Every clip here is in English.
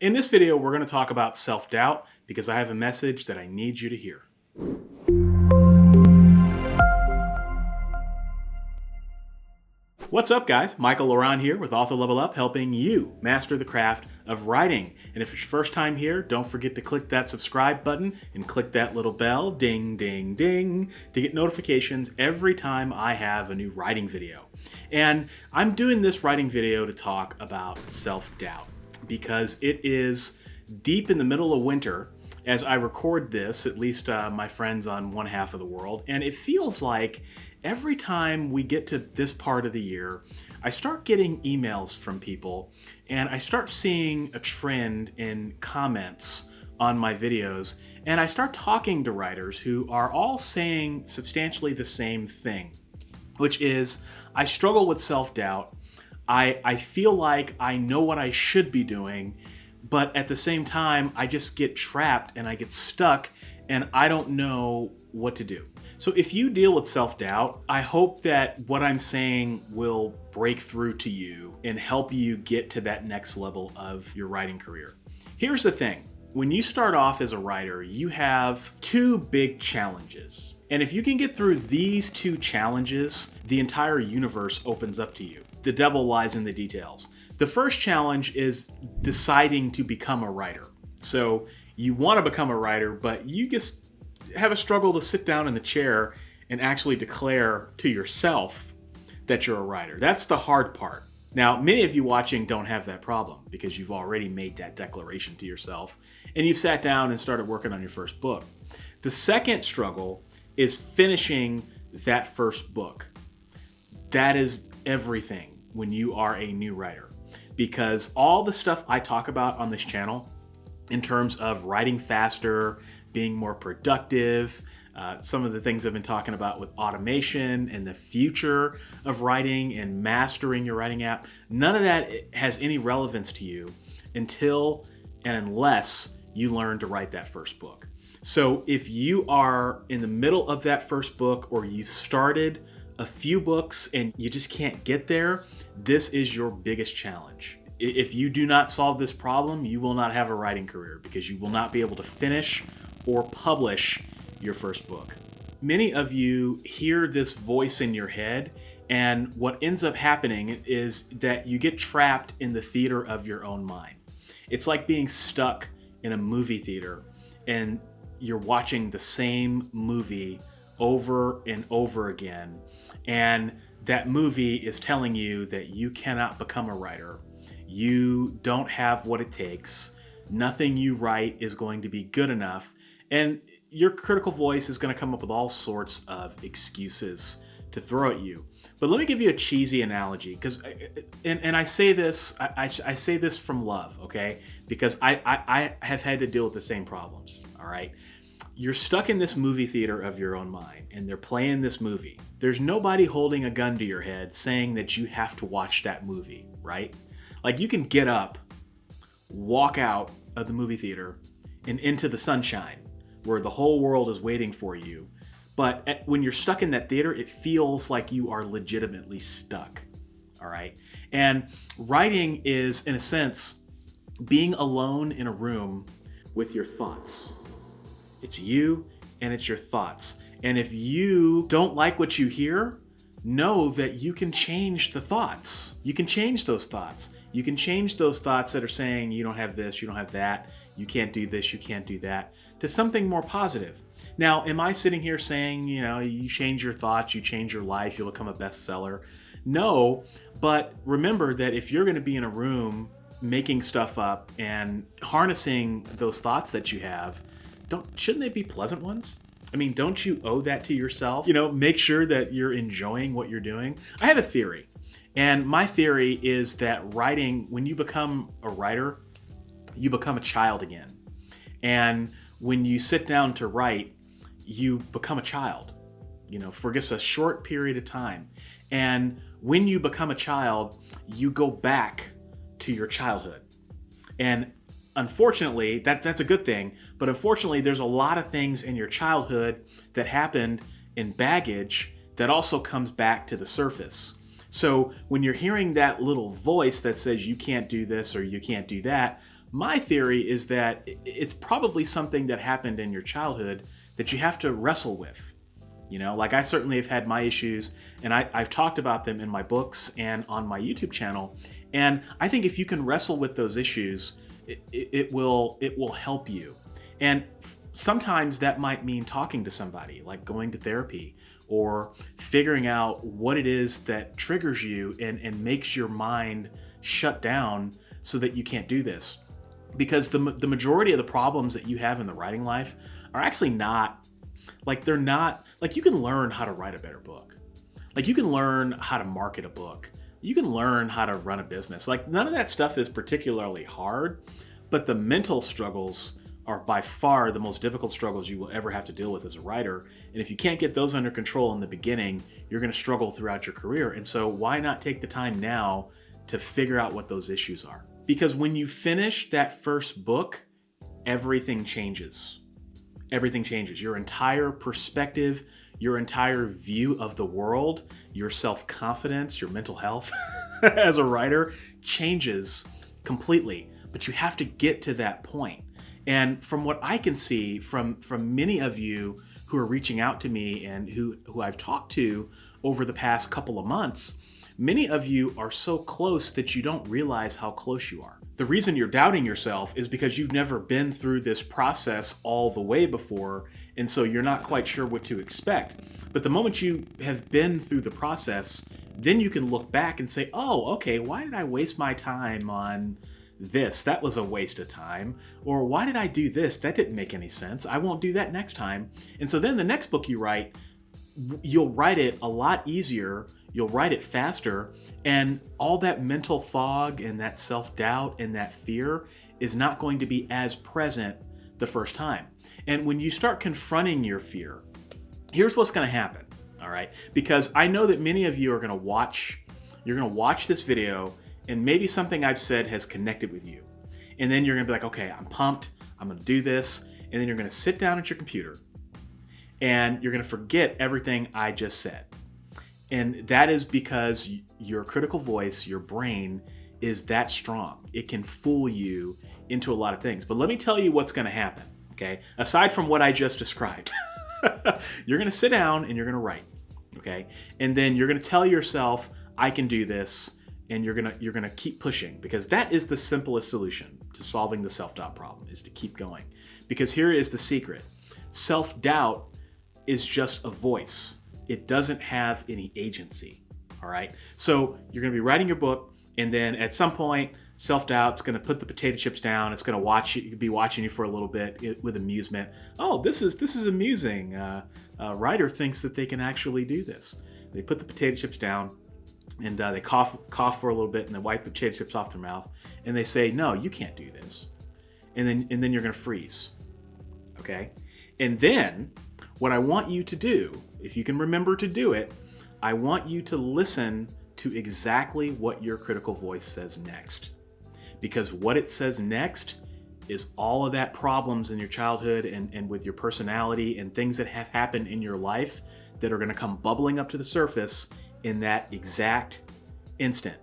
In this video, we're going to talk about self-doubt because I have a message that I need you to hear. What's up, guys? Michael Laurent here with Author Level Up, helping you master the craft of writing. And if it's your first time here, don't forget to click that subscribe button and click that little bell, ding, ding, ding, to get notifications every time I have a new writing video. And I'm doing this writing video to talk about self-doubt because it is deep in the middle of winter as I record this, at least my friends on one half of the world, and it feels like every time we get to this part of the year, I start getting emails from people and I start seeing a trend in comments on my videos, and I start talking to writers who are all saying substantially the same thing, which is, I struggle with self-doubt. I feel like I know what I should be doing, but at the same time, I just get trapped and I get stuck and I don't know what to do. So if you deal with self-doubt, I hope that what I'm saying will break through to you and help you get to that next level of your writing career. Here's the thing. When you start off as a writer, you have two big challenges. And if you can get through these two challenges, the entire universe opens up to you. The devil lies in the details. The first challenge is deciding to become a writer. So you want to become a writer, but you just have a struggle to sit down in the chair and actually declare to yourself that you're a writer. That's the hard part. Now, many of you watching don't have that problem because you've already made that declaration to yourself and you've sat down and started working on your first book. The second struggle is finishing that first book. That is everything when you are a new writer, because all the stuff I talk about on this channel in terms of writing faster, being more productive, some of the things I've been talking about with automation and the future of writing and mastering your writing app, none of that has any relevance to you until and unless you learn to write that first book. So if you are in the middle of that first book, or you've started a few books and you just can't get there, this is your biggest challenge. If you do not solve this problem, you will not have a writing career because you will not be able to finish or publish your first book. Many of you hear this voice in your head, and what ends up happening is that you get trapped in the theater of your own mind. It's like being stuck in a movie theater and you're watching the same movie over and over again, and that movie is telling you that you cannot become a writer. You don't have what it takes. Nothing you write is going to be good enough. And your critical voice is going to come up with all sorts of excuses to throw at you. But let me give you a cheesy analogy, because and I say this, I say this from love, okay? Because I have had to deal with the same problems, all right? You're stuck in this movie theater of your own mind, and they're playing this movie. There's nobody holding a gun to your head saying that you have to watch that movie, right? Like, you can get up, walk out of the movie theater and into the sunshine where the whole world is waiting for you. But when you're stuck in that theater, it feels like you are legitimately stuck, all right? And writing is, in a sense, being alone in a room with your thoughts. It's you and it's your thoughts. And if you don't like what you hear, know that you can change the thoughts. You can change those thoughts. You can change those thoughts that are saying you don't have this, you don't have that, you can't do this, you can't do that, to something more positive. Now, am I sitting here saying, you change your thoughts, you change your life, you'll become a bestseller? No, but remember that if you're going to be in a room making stuff up and harnessing those thoughts that you have, shouldn't they be pleasant ones? I mean, don't you owe that to yourself? Make sure that you're enjoying what you're doing. I have a theory. And my theory is that writing, when you become a writer, you become a child again. And when you sit down to write, you become a child, for just a short period of time. And when you become a child, you go back to your childhood. And unfortunately, that's a good thing, but unfortunately, there's a lot of things in your childhood that happened in baggage that also comes back to the surface. So when you're hearing that little voice that says you can't do this or you can't do that, My theory is that it's probably something that happened in your childhood that you have to wrestle with. Like I certainly have had my issues, and I've talked about them in my books and on my YouTube channel. And I think if you can wrestle with those issues, it will help you. And sometimes that might mean talking to somebody, like going to therapy, or figuring out what it is that triggers you and makes your mind shut down so that you can't do this. Because the majority of the problems that you have in the writing life are actually not, like they're not, like you can learn how to write a better book. Like you can learn how to market a book. You can learn how to run a business. Like none of that stuff is particularly hard, but the mental struggles are by far the most difficult struggles you will ever have to deal with as a writer. And if you can't get those under control in the beginning, you're going to struggle throughout your career. And so why not take the time now to figure out what those issues are? Because when you finish that first book, everything changes. Everything changes. Your entire perspective, your entire view of the world, your self-confidence, your mental health as a writer changes completely. But you have to get to that point. And from what I can see from many of you who are reaching out to me and who I've talked to over the past couple of months, many of you are so close that you don't realize how close you are. The reason you're doubting yourself is because you've never been through this process all the way before, and so you're not quite sure what to expect. But the moment you have been through the process, then you can look back and say, oh, okay, why did I waste my time on this? That was a waste of time. Or why did I do this? That didn't make any sense. I won't do that next time. And so then the next book you write, you'll write it a lot easier, you'll write it faster, and all that mental fog and that self-doubt and that fear is not going to be as present the first time. And when you start confronting your fear, here's what's going to happen, all right? Because I know that many of you are going to watch this video, and maybe something I've said has connected with you. And then you're going to be like, okay, I'm pumped, I'm going to do this, and then you're going to sit down at your computer and you're going to forget everything I just said. And that is because your critical voice, your brain, is that strong. It can fool you into a lot of things. But let me tell you what's going to happen, okay? Aside from what I just described, you're going to sit down and you're going to write, okay? And then you're going to tell yourself, I can do this, and you're going to keep pushing, because that is the simplest solution to solving the self-doubt problem, is to keep going. Because here is the secret. Self-doubt is just a voice. It doesn't have any agency, all right? So you're going to be writing your book, and then at some point, self-doubt's going to put the potato chips down. It's going to be watching you for a little bit with amusement. Oh, this is amusing. A writer thinks that they can actually do this. They put the potato chips down, and they cough for a little bit, and they wipe the potato chips off their mouth, and they say, no, you can't do this. And then you're going to freeze, okay? And then what I want you to do, if you can remember to do it, I want you to listen to exactly what your critical voice says next. Because what it says next is all of that problems in your childhood and with your personality and things that have happened in your life that are going to come bubbling up to the surface in that exact instant.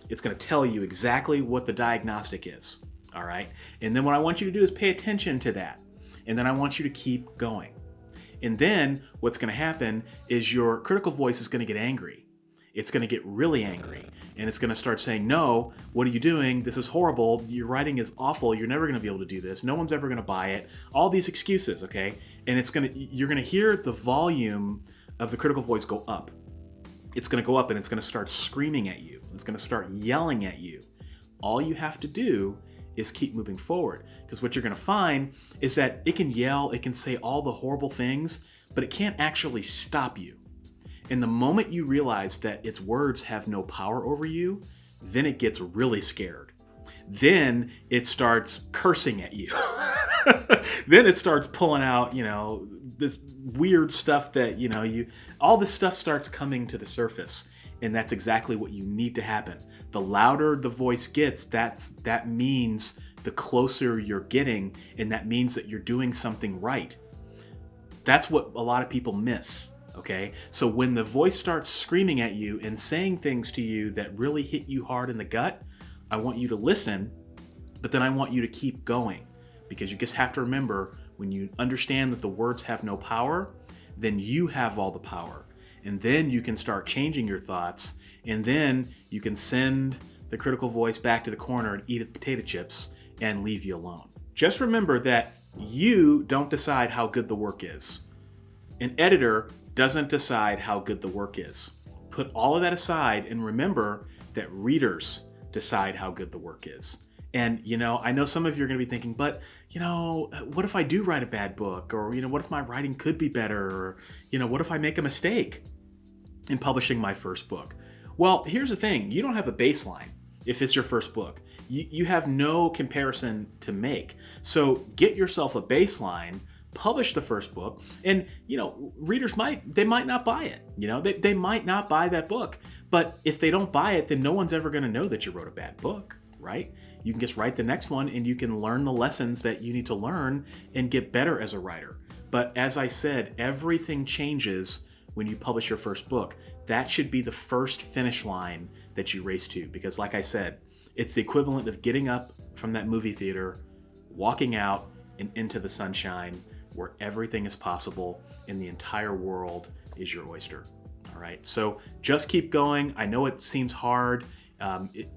It's going to tell you exactly what the diagnostic is, all right? And then what I want you to do is pay attention to that. And then I want you to keep going. And then what's going to happen is your critical voice is going to get angry. It's going to get really angry. And it's going to start saying, no, what are you doing? This is horrible. Your writing is awful. You're never going to be able to do this. No one's ever going to buy it. All these excuses, okay? And you're going to hear the volume of the critical voice go up. It's going to go up, and it's going to start screaming at you. It's going to start yelling at you. All you have to do is keep moving forward. Because what you're going to find is that it can yell, it can say all the horrible things, but it can't actually stop you. And the moment you realize that its words have no power over you, then it gets really scared. Then it starts cursing at you. Then it starts pulling out, this weird stuff that, all this stuff starts coming to the surface. And that's exactly what you need to happen. The louder the voice gets, that means the closer you're getting, and that means that you're doing something right. That's what a lot of people miss, okay? So when the voice starts screaming at you and saying things to you that really hit you hard in the gut, I want you to listen, But then I want you to keep going, because you just have to remember, when you understand that the words have no power, then you have all the power. And then you can start changing your thoughts, and then you can send the critical voice back to the corner and eat potato chips and leave you alone. Just remember that you don't decide how good the work is. An editor doesn't decide how good the work is. Put all of that aside and remember that readers decide how good the work is. And, I know some of you are going to be thinking, but, what if I do write a bad book? Or, what if my writing could be better? Or, what if I make a mistake in publishing my first book? Well, here's the thing. You don't have a baseline if it's your first book. You have no comparison to make. So get yourself a baseline, publish the first book, and, readers might not buy it. They might not buy that book. But if they don't buy it, then no one's ever going to know that you wrote a bad book, right? You can just write the next one, and you can learn the lessons that you need to learn and get better as a writer. But as I said, everything changes when you publish your first book. That should be the first finish line that you race to, because like I said, it's the equivalent of getting up from that movie theater, walking out and into the sunshine where everything is possible and the entire world is your oyster. All right, so just keep going. I know it seems hard,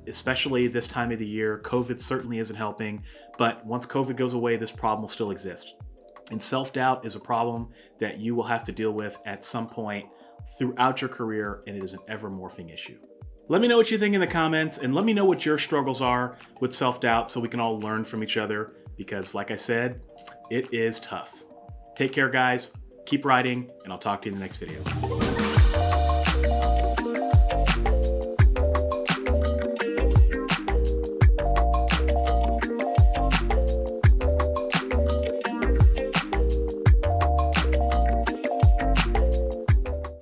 especially this time of the year. COVID certainly isn't helping, but once COVID goes away, this problem will still exist. And self-doubt is a problem that you will have to deal with at some point throughout your career, and it is an ever-morphing issue. Let me know what you think in the comments, and let me know what your struggles are with self-doubt so we can all learn from each other, because like I said, it is tough. Take care, guys. Keep writing, and I'll talk to you in the next video.